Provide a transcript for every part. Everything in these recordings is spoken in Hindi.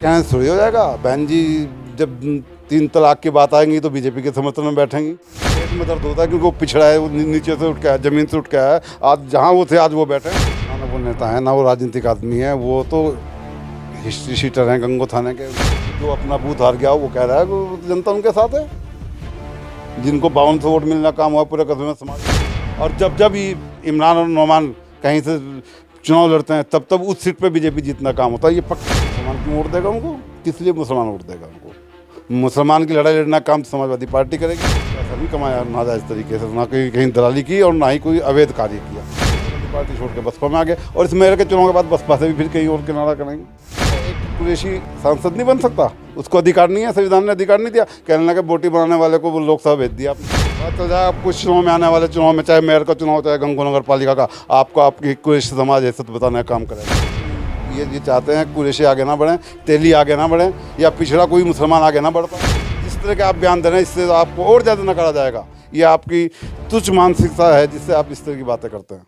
कहने से थोड़ी हो जाएगा। बहन जी जब 3 तलाक की बात आएंगी तो बीजेपी के समर्थन में बैठेंगी। पेट में दर्द होता है क्योंकि वो पिछड़ा है, वो नीचे से उठ के आया, जमीन से उठ के आया है। आज जहाँ वो थे आज वो बैठे हैं। ना वो नेता है ना वो राजनीतिक आदमी है, वो तो हिस्ट्री शीटर हैं गंगो थाने के। जो अपना बूथ हार गया वो कह रहा है कि जनता उनके साथ है। जिनको 52 वोट मिलना काम हुआ पूरे कस्बे में समाज। और जब इमरान और नौमान कहीं से चुनाव लड़ते हैं तब उस सीट पे बीजेपी जीतना काम होता है। ये पक्का मुसलमान क्यों वोट देगा उनको? किस लिए मुसलमान वोट देगा उनको? मुसलमान की लड़ाई लड़ना काम समाजवादी पार्टी करेगी। ऐसा नहीं कमाया ना इस तरीके से, ना कहीं दलाली की और ना ही कोई अवैध कार्य किया। पार्टी छोड़ के बसपा में आ गए और इस मेयर के चुनाव के बाद बसपा से भी फिर कहीं और किनारा करेंगे। एक कुरैशी सांसद नहीं बन सकता, उसको अधिकार नहीं है, संविधान ने अधिकार नहीं दिया। कहने लगे बोटी बनाने वाले को वो लोकसभा भेज दिया आपने। बात चल जाए आप कुछ चुनाव में आने वाले चुनाव में, चाहे मेयर का चुनाव चाहे गंगो नगर पालिका का, आपको आपकी कुरैशी समाज ऐसा तो बताने का काम करेगा। ये चाहते हैं कुरैशी आगे ना बढ़ें, तेली आगे ना बढ़ें या पिछड़ा कोई मुसलमान आगे ना बढ़ता। जिस तरह के आप बयान दे रहे हैं इससे आपको और ज़्यादा नकारा जाएगा। ये आपकी तुच्छ मानसिकता है जिससे आप इस तरह की बातें करते हैं।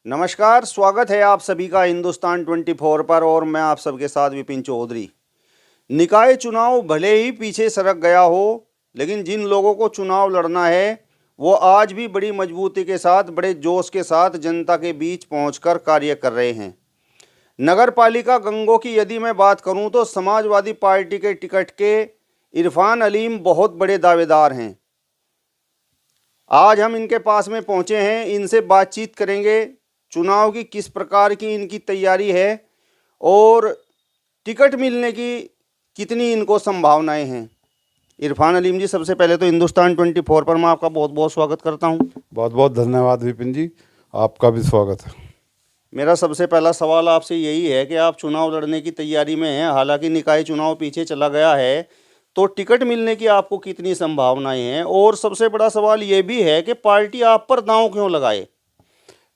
नमस्कार, स्वागत है आप सभी का हिंदुस्तान 24 पर और मैं आप सबके साथ विपिन चौधरी। निकाय चुनाव भले ही पीछे सरक गया हो, लेकिन जिन लोगों को चुनाव लड़ना है वो आज भी बड़ी मजबूती के साथ, बड़े जोश के साथ जनता के बीच पहुंचकर कार्य कर रहे हैं। नगर पालिका गंगो की यदि मैं बात करूं तो समाजवादी पार्टी के टिकट के इरफान अलीम बहुत बड़े दावेदार हैं। आज हम इनके पास में पहुंचे हैं, इनसे बातचीत करेंगे। चुनाव की किस प्रकार की इनकी तैयारी है और टिकट मिलने की कितनी इनको संभावनाएं हैं। इरफान अलीम जी, सबसे पहले तो हिंदुस्तान 24 पर मैं आपका बहुत बहुत स्वागत करता हूं। बहुत बहुत धन्यवाद विपिन जी, आपका भी स्वागत है। मेरा सबसे पहला सवाल आपसे यही है कि आप चुनाव लड़ने की तैयारी में हैं। हालांकि निकाय चुनाव पीछे चला गया है, तो टिकट मिलने की आपको कितनी संभावनाएं हैं? और सबसे बड़ा सवाल ये भी है कि पार्टी आप पर दांव क्यों लगाए?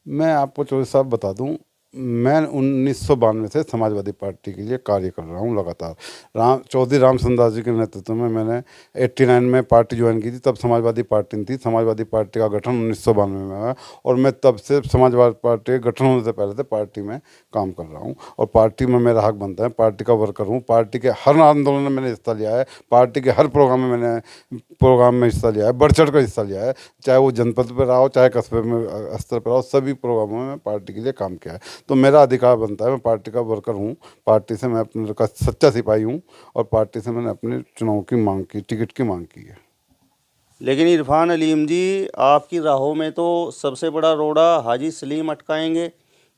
मैं आपको चौधरी साहब बता दूं, मैं 1992 से समाजवादी पार्टी के लिए कार्य कर रहा हूं लगातार। चौधरी रामचंद्र दास जी के नेतृत्व में मैंने 89 में पार्टी ज्वाइन की थी। तब समाजवादी पार्टी नहीं थी। समाजवादी पार्टी का गठन 1992 में हुआ और मैं तब से समाजवादी पार्टी के गठन होने से पहले से पार्टी में काम कर रहा हूँ और पार्टी में मेरा हक बनता है। पार्टी का वर्कर हूँ। पार्टी के हर आंदोलन में मैंने हिस्सा लिया है। पार्टी के हर प्रोग्राम में हिस्सा लिया है, बढ़ चढ़ कर हिस्सा लिया है। चाहे वो जनपद पर रहा हो चाहे कस्बे में स्तर पर रहा हो, सभी प्रोग्रामों में पार्टी के लिए काम किया है। तो मेरा अधिकार बनता है, मैं पार्टी का वर्कर हूँ। पार्टी से मैं अपने का सच्चा सिपाही हूँ और पार्टी से मैंने अपने चुनाव की मांग की, टिकट की मांग की है। लेकिन इरफान अलीम जी, आपकी राहों में तो सबसे बड़ा रोड़ा हाजी सलीम अटकाएंगे,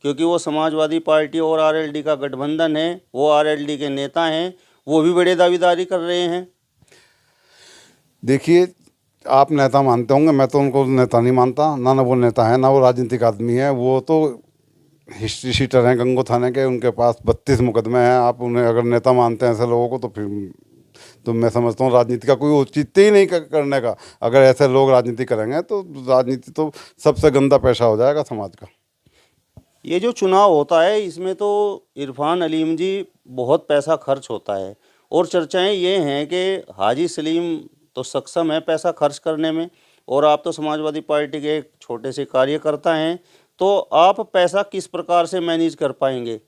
क्योंकि वो समाजवादी पार्टी और आरएलडी का गठबंधन है। वो आरएलडी के नेता हैं, वो भी बड़े दावेदारी कर रहे हैं। देखिए, आप नेता मानते होंगे, मैं तो उनको नेता नहीं मानता। ना वो नेता है ना वो राजनीतिक आदमी है। वो तो हिस्ट्री शीटर हैं गंगो थाने के। उनके पास 32 मुकदमे हैं। आप उन्हें अगर नेता मानते हैं ऐसे लोगों को, तो फिर तो मैं समझता हूँ राजनीति का कोई औचित्य ही नहीं करने का। अगर ऐसे लोग राजनीति करेंगे तो राजनीति तो सबसे गंदा पेशा हो जाएगा समाज का। ये जो चुनाव होता है इसमें तो इरफान अलीम जी बहुत पैसा खर्च होता है और चर्चाएं ये हैं कि हाजी सलीम तो सक्षम है पैसा खर्च करने में और आप तो समाजवादी पार्टी के एक छोटे से कार्यकर्ता हैं, तो आप पैसा किस प्रकार से मैनेज कर पाएंगे?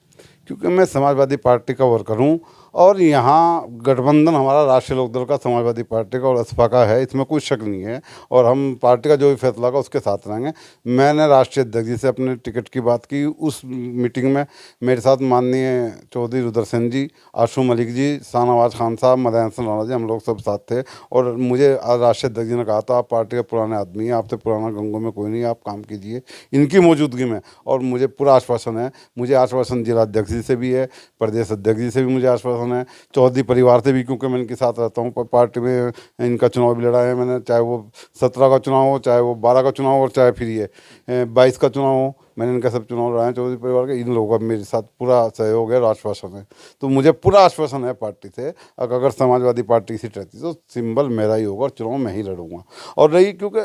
क्योंकि मैं समाजवादी पार्टी का वर्कर हूँ और यहाँ गठबंधन हमारा राष्ट्रीय लोकदल का, समाजवादी पार्टी का और असपा का है, इसमें कोई शक नहीं है। और हम पार्टी का जो भी फैसला होगा उसके साथ रहेंगे। मैंने राष्ट्रीय अध्यक्ष जी से अपने टिकट की बात की। उस मीटिंग में मेरे साथ माननीय चौधरी रुद्र सेन जी, आशू मलिक जी, शाहनवाज खान साहब, मदन हसन राणा जी, हम लोग सब साथ थे। और मुझे राष्ट्रीय अध्यक्ष जी ने कहा था, आप पार्टी के पुराने आदमी हैं, आपसे पुराना गंगो में कोई नहीं, आप काम कीजिए इनकी मौजूदगी में। और मुझे पूरा आश्वासन है। मुझे आश्वासन जिला अध्यक्ष जी से भी है, प्रदेश अध्यक्ष जी से भी मुझे आश्वासन है, चौधरी परिवार से भी, क्योंकि मैं इनके साथ रहता हूँ। पार्टी में इनका चुनाव भी लड़ा है मैंने, चाहे वो 17 का चुनाव हो, चाहे वो 12 का चुनाव हो और चाहे फिर ये 22 का चुनाव हो। मैंने इनका सब चुनाव लड़ाए चौधरी परिवार के। इन लोगों का मेरे साथ पूरा सहयोग है और आश्वासन है। तो मुझे पूरा आश्वासन है पार्टी से, अगर समाजवादी पार्टी की सीट रहती तो सिंबल मेरा ही होगा और चुनाव मैं ही लड़ूंगा। और रही, क्योंकि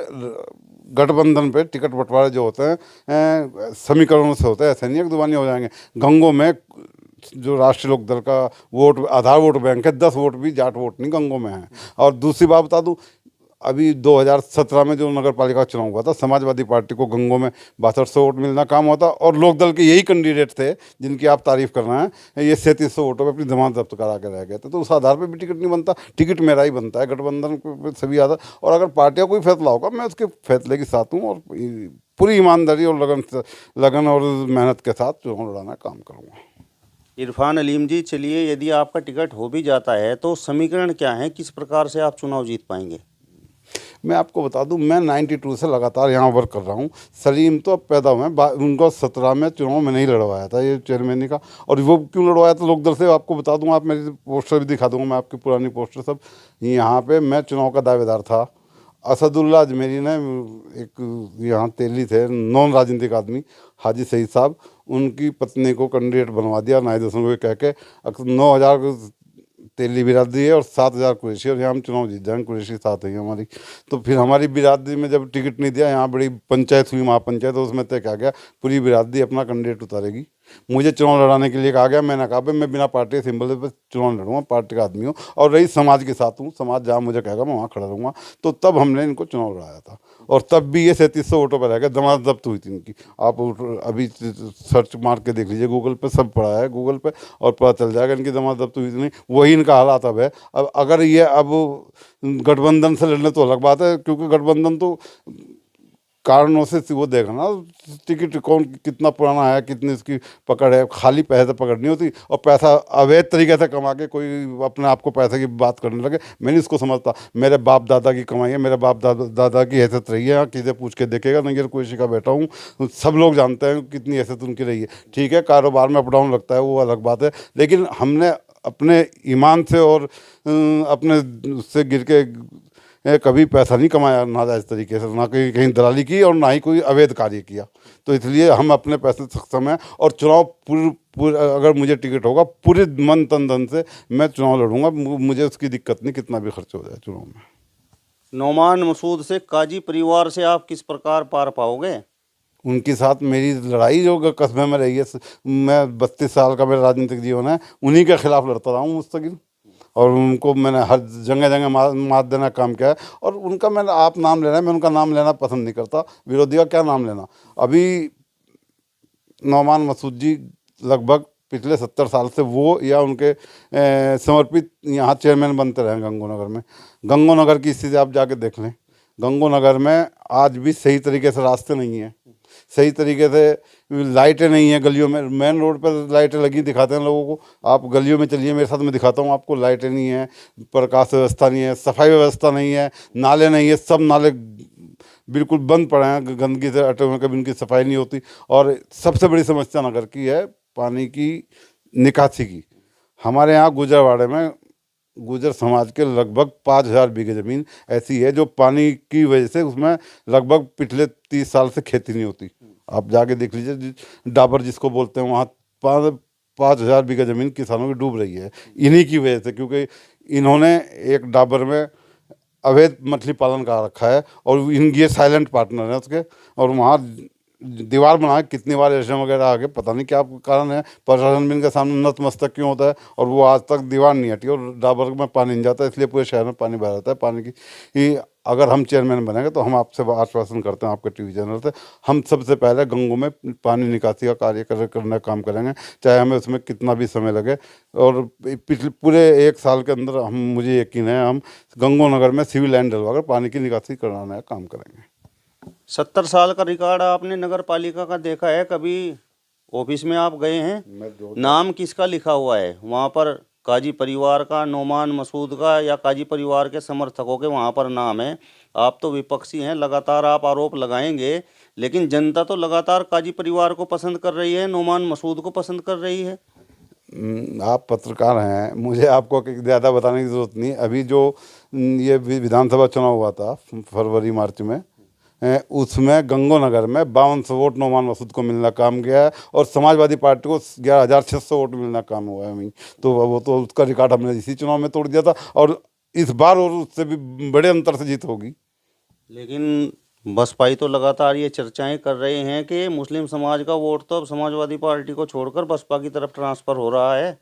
गठबंधन पे टिकट बंटवारे जो होते हैं समीकरणों से होते हैं, ऐसे नहीं एक दुबानी हो जाएंगे। गंगो में जो राष्ट्रीय लोकदल का वोट आधार वोट बैंक है, 10 वोट भी जाट वोट नहीं गंगो में है। और दूसरी बात बता दूं, अभी 2017 में जो नगर पालिका का चुनाव हुआ था, समाजवादी पार्टी को गंगों में 6200 वोट मिलना काम हुआ था और लोकदल के यही कैंडिडेट थे जिनकी आप तारीफ कर रहे हैं, ये 3700 वोटों पे अपनी जमानत जब्त करा के रह गए थे। तो उस आधार पर भी टिकट नहीं बनता, टिकट मेरा ही बनता है, गठबंधन पे सभी आधार। और अगर पार्टियाँ कोई फैसला होगा मैं उसके फैसले के साथ हूँ और पूरी ईमानदारी और लगन और मेहनत के साथ चुनाव लड़ाना काम करूँगा। इरफान अलीम जी, चलिए यदि आपका टिकट हो भी जाता है तो समीकरण क्या है, किस प्रकार से आप चुनाव जीत पाएंगे? मैं आपको बता दूं, मैं 92 से लगातार यहाँ वर्क कर रहा हूँ। सलीम तो अब पैदा हुए हैं, उनको 17 में चुनाव में नहीं लड़वाया था ये चेयरमैनी का। और वो क्यों लड़वाया था लोकदल से, आपको बता दूं, आप मेरी पोस्टर भी दिखा दूंगा मैं, आपकी पुरानी पोस्टर सब। यहाँ पे मैं चुनाव का दावेदार था। असदुल्ला अजमेरी ने, एक यहाँ तेली थे नॉन राजनीतिक आदमी, हाजी सईद साहब, उनकी पत्नी को कैंडिडेट बनवा दिया नाई दसों को कह के। 9000 तेली बिरादरी है और 7000 कुरैशी, और यहाँ हम चुनाव जीत जाएंगे, कुरैशी साथ है हमारी। तो फिर हमारी बिरादरी में जब टिकट नहीं दिया, यहाँ बड़ी पंचायत हुई, महापंचायत, तो उसमें तय किया गया पूरी बिरादरी अपना कैंडिडेट उतारेगी। मुझे चुनाव लड़ाने के लिए कहा गया, मैंने कहा भाई मैं बिना पार्टी सिंबल पर चुनाव लड़ूंगा, पार्टी का आदमी हूँ और रही समाज के साथ हूँ, समाज जहाँ मुझे कहेगा मैं वहाँ खड़ा रहूँगा। तो तब हमने इनको चुनाव लड़ाया था और तब भी ये 3700 वोटों पर रह गए, जमानत जब्त हुई थी इनकी। आप अभी सर्च मार के देख लीजिए, गूगल पे सब पड़ा है, गूगल पे, और पता चल जाएगा इनकी जमानत जब्त हुई थी नहीं। वही इनका हालात अब है। अब अगर ये अब गठबंधन से लड़ने तो अलग बात है, क्योंकि गठबंधन तो कारणों से वो देगा ना, टिकट कौन कितना पुराना है, कितनी इसकी पकड़ है। खाली पैसे पकड़ नहीं होती, और पैसा अवैध तरीके से कमा के कोई अपने आप को पैसे की बात करने लगे। मैं नहीं इसको समझता। मेरे बाप दादा की कमाई है, मेरे बाप दादा की हैसियत रही है, किसे पूछ के देखेगा, नंगे कोई का बैठा हूँ, सब लोग जानते हैं कितनी हैसियत उनकी रही है। ठीक है, कारोबार में अप डाउन लगता है, वो अलग बात है, लेकिन हमने अपने ईमान से और अपने उससे गिर के कभी पैसा नहीं कमाया नाजायज़ तरीके से, ना कहीं दलाली की और ना ही कोई अवैध कार्य किया। तो इसलिए हम अपने पैसे से सक्षम हैं और चुनाव अगर मुझे टिकट होगा पूरे मन तन धन से मैं चुनाव लड़ूंगा। मुझे उसकी दिक्कत नहीं, कितना भी खर्च हो जाए चुनाव में। नोमान मसूद से काजी परिवार से आप किस प्रकार पार पाओगे? उनके साथ मेरी लड़ाई जो कस्बे में रही है, मैं 32 साल का मेरा राजनीतिक जीवन है, उन्हीं के खिलाफ लड़ता रहा हूँ मुस्तकिल, और उनको मैंने हर जगह जगह मात देना काम किया है। और उनका मैंने आप नाम लेना है, मैं उनका नाम लेना पसंद नहीं करता, विरोधी का क्या नाम लेना। अभी नोमान मसूद जी लगभग पिछले 70 साल से वो या उनके समर्पित यहाँ चेयरमैन बनते रहे गंगोनगर में। गंगोनगर की स्थिति आप जाके देख लें, गंगोनगर में आज भी सही तरीके से रास्ते नहीं हैं, सही तरीके से लाइटें नहीं हैं गलियों में। मेन रोड पर लाइटें लगी दिखाते हैं लोगों को, आप गलियों में चलिए मेरे साथ, मैं दिखाता हूँ आपको। लाइटें नहीं हैं, प्रकाश व्यवस्था नहीं है, सफाई व्यवस्था नहीं है, नाले नहीं है, सब नाले बिल्कुल बंद पड़े हैं, गंदगी से अटे हुए, कभी उनकी सफाई नहीं होती। और सबसे बड़ी समस्या नगर की है पानी की निकासी की। हमारे यहाँ गुजरवाड़े में गुजर समाज के लगभग 5000 बीघे ज़मीन ऐसी है जो पानी की वजह से उसमें लगभग पिछले 30 साल से खेती नहीं होती। आप जाके देख लीजिए, डाबर जिसको बोलते हैं, वहाँ 5000 बीघा ज़मीन किसानों की डूब रही है इन्हीं की वजह से, क्योंकि इन्होंने एक डाबर में अवैध मछली पालन का रखा है और ये साइलेंट पार्टनर है उसके। और वहाँ दीवार बना है, कितनी बार एशियन वगैरह आ गए, पता नहीं क्या कारण है, प्रशासन भी इनके सामने नतमस्तक क्यों होता है, और वो आज तक दीवार नहीं हटी और डाबर में पानी नहीं जाता, इसलिए पूरे शहर में पानी बह जाता है। पानी की अगर हम चेयरमैन बनेंगे तो हम आपसे आश्वासन करते हैं आपके टीवी चैनल से, हम सबसे पहले गंगों में पानी निकासी का कार्य करने का काम करेंगे, चाहे हमें उसमें कितना भी समय लगे। और पिछले पूरे 1 साल के अंदर मुझे यकीन है हम गंगोनगर में सिविल लाइन डलवाकर पानी की निकासी कराने का काम करेंगे। 70 साल का रिकॉर्ड आपने नगर पालिका का देखा है, कभी ऑफिस में आप गए हैं? नाम किसका लिखा हुआ है वहाँ पर? काजी परिवार का, नोमान मसूद का, या काजी परिवार के समर्थकों के वहाँ पर नाम है? आप तो विपक्षी हैं, लगातार आप आरोप लगाएंगे, लेकिन जनता तो लगातार काजी परिवार को पसंद कर रही है, नोमान मसूद को पसंद कर रही है। आप पत्रकार हैं, मुझे आपको ज़्यादा बताने की ज़रूरत नहीं। अभी जो ये विधानसभा चुनाव हुआ था फरवरी मार्च में, उसमें गंगोनगर में 5200 वोट नोमान मसूद को मिलना काम गया है और समाजवादी पार्टी को 11600 वोट मिलना काम हुआ है। तो वो तो उसका रिकॉर्ड हमने इसी चुनाव में तोड़ दिया था और इस बार और उससे भी बड़े अंतर से जीत होगी। लेकिन बसपाई तो लगातार ये चर्चाएं कर रहे हैं कि मुस्लिम समाज का वोट तो अब समाजवादी पार्टी को छोड़कर बसपा की तरफ ट्रांसफ़र हो रहा है।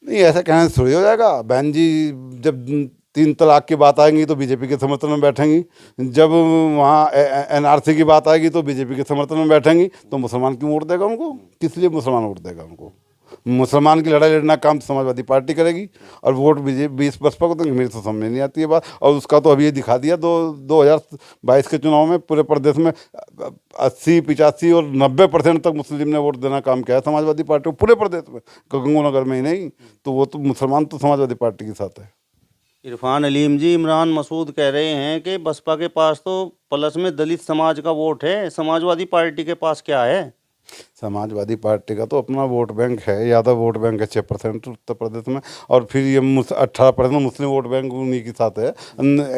नहीं, ऐसा कहने से थोड़ी हो जाएगा। बहन जी जब तीन तलाक की बात आएंगी तो बीजेपी के समर्थन में बैठेंगी, जब वहाँ एनआरसी की बात आएगी तो बीजेपी के समर्थन में बैठेंगी। तो मुसलमान क्यों वोट देगा उनको? किस लिए मुसलमान वोट देगा उनको? मुसलमान की लड़ाई लड़ना काम समाजवादी पार्टी करेगी और वोट बीजेपी बसपा को देंगे। मेरी तो समझ में नहीं आती है बात। और उसका तो अभी ये दिखा दिया 2022 के चुनाव में पूरे प्रदेश में 80, 85 और 90% तक मुस्लिम ने वोट देना काम किया है समाजवादी पार्टी को पूरे प्रदेश में, गंगोनगर में ही नहीं। तो वो तो मुसलमान तो समाजवादी पार्टी के साथ है। इरफान अलीम जी, इमरान मसूद कह रहे हैं कि बसपा के पास तो प्लस में दलित समाज का वोट है, समाजवादी पार्टी के पास क्या है? समाजवादी पार्टी का तो अपना वोट बैंक है, यादव वोट बैंक है 6% उत्तर प्रदेश में, और फिर ये 18% मुस्लिम वोट बैंक उन्हीं के साथ है।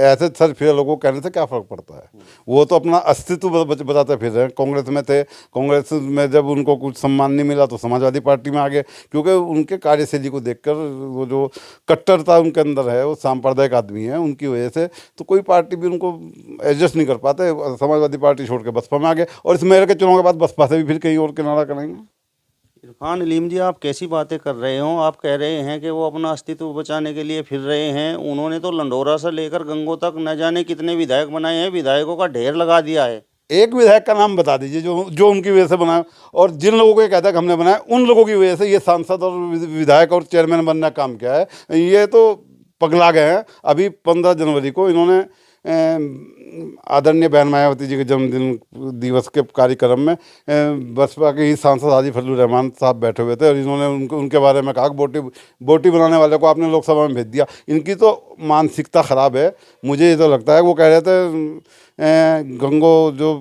ऐसे सर फिर लोगों को कहने से क्या फ़र्क पड़ता है? वो तो अपना अस्तित्व बताते फिर रहे हैं। कांग्रेस में थे, कांग्रेस में जब उनको कुछ सम्मान नहीं मिला तो समाजवादी पार्टी में आ गए, क्योंकि उनके कार्यशैली को देखकर वो जो कट्टरता उनके अंदर है, वो सांप्रदायिक आदमी है, उनकी वजह से तो कोई पार्टी भी उनको एडजस्ट नहीं कर पाते। समाजवादी पार्टी छोड़ के बसपा में आ गए, और इस मेयर के चुनाव के बाद बसपा से भी फिर कहीं और किनारा करेंगे। इरफान अलीम जी, आप कैसी बातें कर रहे हो? आप कह रहे हैं कि वो अपना अस्तित्व बचाने के लिए फिर रहे हैं। उन्होंने तो लंडोरा से लेकर गंगो तक न जाने कितने विधायक बनाए हैं, विधायकों का ढेर लगा दिया है। एक विधायक का नाम बता दीजिए जो उनकी वजह से बनाया, और जिन लोगों को ये कहता है कि हमने बनाया, उन लोगों की वजह से ये सांसद और विधायक और चेयरमैन बनने का काम किया है। ये तो पगला गए हैं। अभी 15 जनवरी को इन्होंने आदरणीय बहन मायावती जी के जन्मदिन दिवस के कार्यक्रम में बसपा के ही सांसद हाजी फजलुर रहमान साहब बैठे हुए थे, और इन्होंने उनके बारे में कहा कि बोटी बनाने वाले को आपने लोकसभा में भेज दिया। इनकी तो मानसिकता ख़राब है। मुझे ये तो लगता है वो कह रहे थे गंगो, जो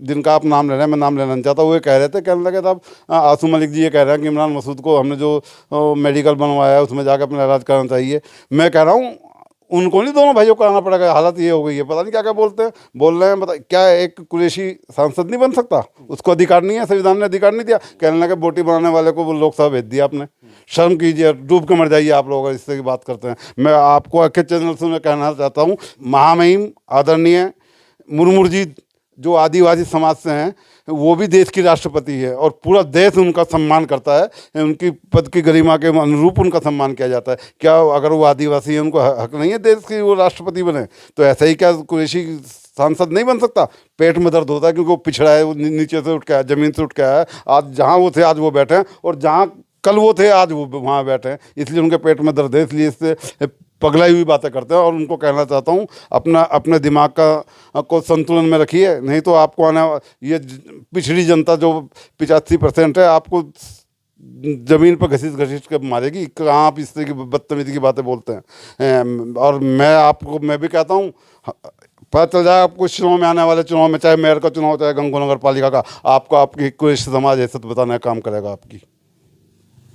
जिनका आप नाम ले रहे हैं, मैं नाम लेना नहीं चाहता, वो ये कह रहे थे, कहने लगे साहब आसू मलिक जी ये कह रहे हैं कि इमरान मसूद को हमने जो मेडिकल बनवाया है उसमें जाकर अपना इलाज कराना चाहिए। मैं कह रहा हूँ उनको नहीं, दोनों भाइयों को कराना पड़ेगा। हालत ये हो गई है, पता नहीं क्या क्या बोल रहे हैं। बता, क्या एक कुरैशी सांसद नहीं बन सकता? उसको अधिकार नहीं है, संविधान ने अधिकार नहीं दिया? कहने लगे बोटी बनाने वाले को वो लोकसभा भेज दिया आपने। शर्म कीजिए, डूब के मर जाइए आप लोग इस तरह की बात करते हैं। मैं आपको अच्छे चैनल से मैं कहना चाहता हूँ, महामहिम आदरणीय मुर्मू जी जो आदिवासी समाज से हैं, वो भी देश की राष्ट्रपति है, और पूरा देश उनका सम्मान करता है। उनकी पद की गरिमा के अनुरूप उनका सम्मान किया जाता है। क्या अगर वो आदिवासी है, उनको हक नहीं है देश की वो राष्ट्रपति बने? तो ऐसा ही क्या कुरैशी सांसद नहीं बन सकता? पेट में दर्द होता है क्योंकि वो पिछड़ा है, वो नीचे से उठ के आया, ज़मीन से उठ के आया है। आज जहाँ वो थे आज वो बैठे हैं, और जहाँ कल वो थे आज वो वहाँ बैठे हैं। इसलिए उनके पेट में दर्द है, इसलिए इससे पगलाई हुई बातें करते हैं। और उनको कहना चाहता हूँ अपने दिमाग को संतुलन में रखिए, नहीं तो आपको आना ये पिछड़ी जनता जो 85% है, आपको ज़मीन पर घसीट के मारेगी। कहाँ आप इस तरह की बदतमीजी की बातें बोलते हैं? और मैं भी कहता हूँ, पता चल जाए आपको इस चुनाव में, आने वाले चुनाव में, चाहे मेयर का चुनाव चाहे गंगो नगर पालिका का, आपको आपकी कुरैशी समाज ऐसा तो बताने का काम करेगा आपकी।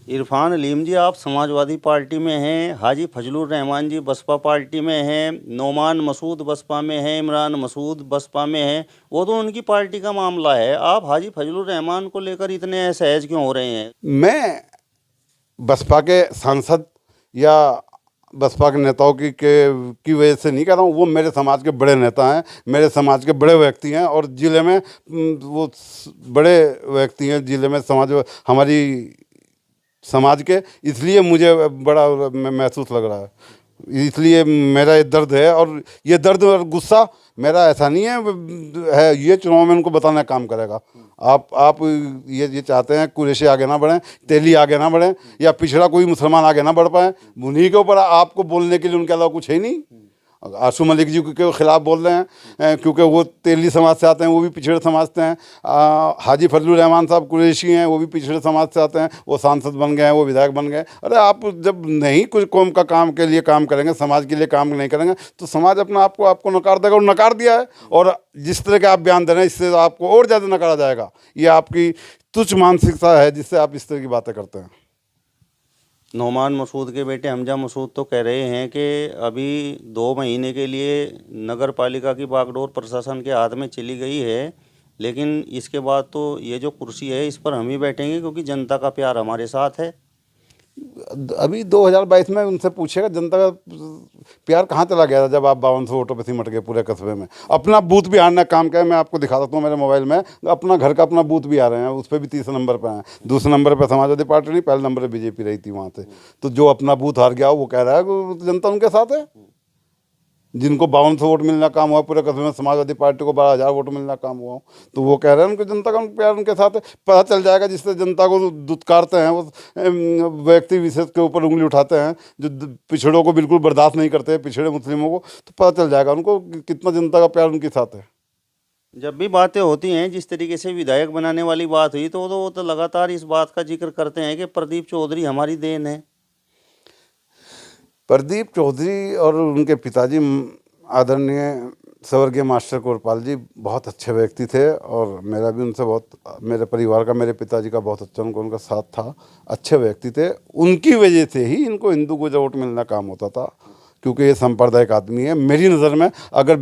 इरफान अलीम जी, आप समाजवादी पार्टी में हैं, हाजी फजलुर रहमान जी बसपा पार्टी में हैं, नोमान मसूद बसपा में हैं, इमरान मसूद बसपा में हैं। वो तो उनकी पार्टी का मामला है। आप हाजी फजलुर रहमान को लेकर इतने असहज क्यों हो रहे हैं? मैं बसपा के सांसद या बसपा के नेताओं की वजह से नहीं कह रहा हूँ। वो मेरे समाज के बड़े नेता हैं, मेरे समाज के बड़े व्यक्ति हैं, और ज़िले में वो बड़े व्यक्ति हैं ज़िले में, हमारी समाज के। इसलिए मुझे बड़ा महसूस लग रहा है, इसलिए मेरा ये दर्द है। और ये दर्द और गुस्सा मेरा ऐसा नहीं है, ये चुनाव में उनको बताने का काम करेगा। आप ये चाहते हैं कुरैशी आगे ना बढ़ें, तेली आगे ना बढ़ें, या पिछड़ा कोई मुसलमान आगे ना बढ़ पाए, उन्हीं के ऊपर आपको बोलने के लिए उनके अलावा कुछ है ही नहीं। आसू मलिक जी के खिलाफ बोल रहे हैं क्योंकि वो तेली समाज से आते हैं, वो भी पिछड़े समाज से हैं। हाजी फजलुर रहमान साहब कुरैशी हैं, वो भी पिछड़े समाज से आते हैं, वो सांसद बन गए हैं, वो विधायक बन गए। अरे आप जब नहीं कुछ कौम का काम के लिए काम करेंगे, समाज के लिए काम नहीं करेंगे, तो समाज अपना आपको नकार देगा, और नकार दिया है। और जिस तरह के आप बयान दे रहे हैं, इससे आपको और ज़्यादा नकारा जाएगा। ये आपकी तुच्छ मानसिकता है जिससे आप इस तरह की बातें करते हैं। नोमान मसूद के बेटे हमजा मसूद तो कह रहे हैं कि अभी 2 महीने के लिए नगर पालिका की बागडोर प्रशासन के हाथ में चली गई है, लेकिन इसके बाद तो ये जो कुर्सी है इस पर हम ही बैठेंगे, क्योंकि जनता का प्यार हमारे साथ है। अभी 2022 में उनसे पूछेगा जनता का प्यार कहाँ चला गया था जब आप 5200 वोटों पे सिमट गए पूरे कस्बे में। अपना बूथ भी हारने का काम किया, मैं आपको दिखा सकता हूँ मेरे मोबाइल में, अपना घर का अपना बूथ भी आ रहे हैं, उस पर भी 3 नंबर पे हैं। दूसरे नंबर पे समाजवादी पार्टी नहीं, पहले नंबर पे बीजेपी रही थी वहाँ से। तो जो अपना बूथ हार गया वो कह रहा है कि जनता उनके साथ है। जिनको 5200 वोट मिलना काम हुआ, पूरे कस्बे में समाजवादी पार्टी को 12,000 वोट मिलना काम हुआ, तो वो कह रहे हैं उनकी जनता का प्यार उनके साथ है। पता चल जाएगा जिससे जनता को दुत्कारते हैं, उस व्यक्ति विशेष के ऊपर उंगली उठाते हैं, जो पिछड़ों को बिल्कुल बर्दाश्त नहीं करते, पिछड़े मुस्लिमों को, तो पता चल जाएगा उनको कि कितना जनता का प्यार उनके साथ है। जब भी बातें होती हैं, जिस तरीके से विधायक बनाने वाली बात हुई, तो वो तो लगातार इस बात का जिक्र करते हैं कि प्रदीप चौधरी हमारी देन है। प्रदीप चौधरी और उनके पिताजी आदरणीय स्वर्गीय मास्टर कोरपाल जी बहुत अच्छे व्यक्ति थे, और मेरा भी उनसे बहुत, मेरे परिवार का, मेरे पिताजी का बहुत अच्छा उनका साथ था। अच्छे व्यक्ति थे, उनकी वजह से ही इनको हिंदू को वोट मिलना काम होता था, क्योंकि ये सांप्रदायिक आदमी है। मेरी नज़र में अगर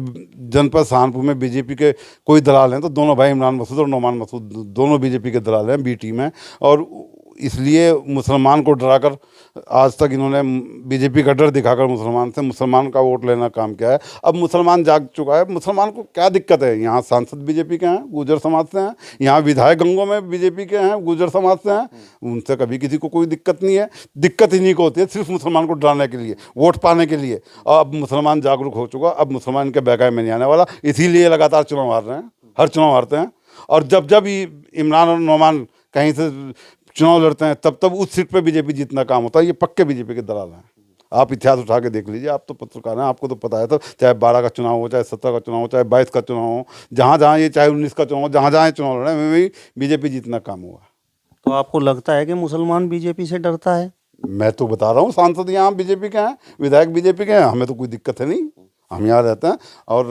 जनपद सहारनपुर में बीजेपी के कोई दलाल हैं तो दोनों भाई इमरान मसूद और नौमान मसूद दोनों बीजेपी के दलाल हैं, बी टीम है। और इसलिए मुसलमान को डराकर आज तक इन्होंने बीजेपी का डर दिखाकर मुसलमान का वोट लेना काम किया है। अब मुसलमान जाग चुका है। मुसलमान को क्या दिक्कत है? यहाँ सांसद बीजेपी के हैं, गुर्जर समाज से हैं, यहाँ विधायक गंगों में बीजेपी के हैं, गुर्जर समाज से हैं, उनसे कभी किसी को कोई दिक्कत नहीं है। दिक्कत इन्हीं को होती है, सिर्फ मुसलमान को डराने के लिए, वोट पाने के लिए। और अब मुसलमान जागरूक हो चुका, अब मुसलमान के बहकावे में नहीं आने वाला, इसीलिए लगातार चुनाव हार रहे हैं, हर चुनाव हारते हैं। और जब जब इमरान और नौमान कहीं से चुनाव लड़ते हैं, तब तब उस सीट पे बीजेपी जीतना काम होता है। ये पक्के बीजेपी के दलाल हैं। आप इतिहास उठा के देख लीजिए, आप तो पत्रकार हैं, आपको तो पता है। तो चाहे 12 का चुनाव हो, चाहे 17 का चुनाव हो, चाहे 22 का चुनाव हो, जहाँ जहाँ ये, चाहे 19 का चुनाव हो, जहाँ जहाँ ये चुनाव लड़े में बीजेपी जीतना काम हुआ। तो आपको लगता है कि मुसलमान बीजेपी से डरता है? मैं तो बता रहा हूँ, सांसद यहाँ बीजेपी के हैं, विधायक बीजेपी के हैं, हमें तो कोई दिक्कत है नहीं, हम यहाँ रहते हैं। और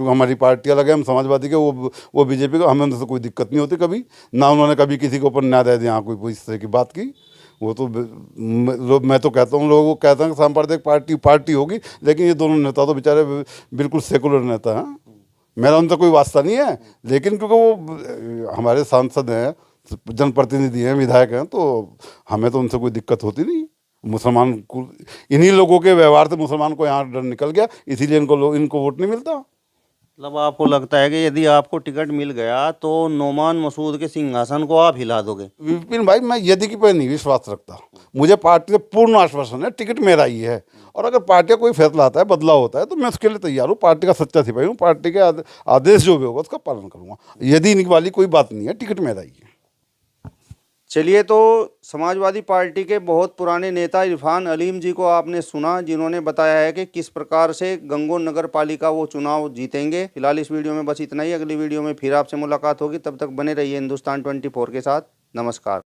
हमारी पार्टी अलग है, हम समाजवादी के, वो बीजेपी का, हमें उनसे कोई दिक्कत नहीं होती कभी ना। उन्होंने कभी किसी के ऊपर न्याय दे दिया, यहाँ कोई इस तरह की बात की। वो तो मैं तो कहता हूँ, लोगों को कहता हूँ सांप्रदायिक पार्टी होगी, लेकिन ये दोनों नेता तो बेचारे बिल्कुल सेकुलर नेता हैं। मेरा उनसे कोई वास्ता नहीं है, लेकिन क्योंकि वो हमारे सांसद हैं, जनप्रतिनिधि हैं, विधायक हैं, तो हमें तो उनसे कोई दिक्कत होती नहीं। मुसलमान को, इन्हीं लोगों के व्यवहार से मुसलमान को यहाँ डर निकल गया, इसीलिए इनको वोट नहीं मिलता। मतलब आपको लगता है कि यदि आपको टिकट मिल गया तो नौमान मसूद के सिंहासन को आप हिला दोगे? विपिन भाई, मैं यदि की पर नहीं विश्वास रखता। मुझे पार्टी से पूर्ण आश्वासन है, टिकट मेरा ही है, और अगर पार्टी का कोई फैसला आता है, बदलाव होता है, तो मैं उसके लिए तैयार हूँ। पार्टी का सच्चा सिपाही हूँ, पार्टी के आदेश जो भी होगा उसका पालन करूँगा। यदि इनकी वाली कोई बात नहीं है, टिकट मेरा ही है। चलिए, तो समाजवादी पार्टी के बहुत पुराने नेता इरफान अलीम जी को आपने सुना, जिन्होंने बताया है कि किस प्रकार से गंगोह नगर पालिका वो चुनाव जीतेंगे। फिलहाल इस वीडियो में बस इतना ही। अगली वीडियो में फिर आपसे मुलाकात होगी, तब तक बने रहिए हिंदुस्तान 24 के साथ। नमस्कार।